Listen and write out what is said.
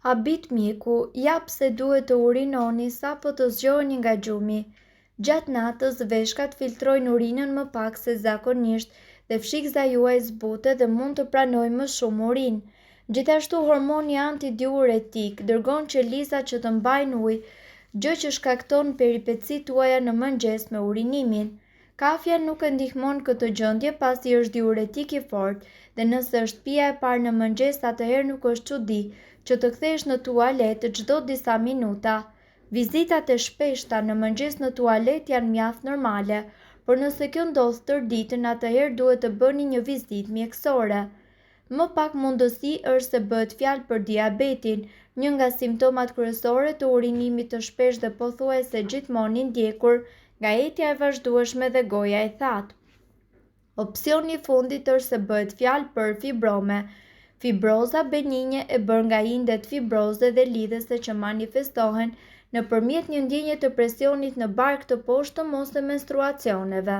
Habit mjeku, jap se duhet të urinoni sapo të zgjoheni nga gjumi. Gjatë natës veshkat filtrojnë urinën më pak se zakonisht dhe fshikëza juaj zbutet dhe mund të pranojë më shumë urinë. Gjithashtu hormoni antidiuretik dërgon qelizat që të mbajnë ujë, gjë që shkakton peripecitë tuaja në mëngjes me urinimin. Kafja nuk e ndihmon këtë gjendje pasi është diuretik i fortë dhe nëse është pija e parë në mëngjes atëherë nuk është çudi që të kthesh në tualet çdo disa minuta. Vizitat e shpeshta në mëngjes në tualet janë mjaft normale, por nëse kjo ndodh tërë ditën atëherë duhet të bëni një vizitë mjekësore. Më pak mundësi është se bëhet fjalë për diabetin, një nga simptomat kryesore të urinimit të shpeshtë dhe pothuajse gjithmonë i ndjekur nga etja e vazhdueshme dhe goja e thatë. Opsioni i fundit është se bëhet fjalë për fibrome. Fibroza benigne e bërë nga indet fibroze dhe lidhese që manifestohen nëpërmjet një ndjenje të presionit në barkë të poshtëm ose menstruacioneve.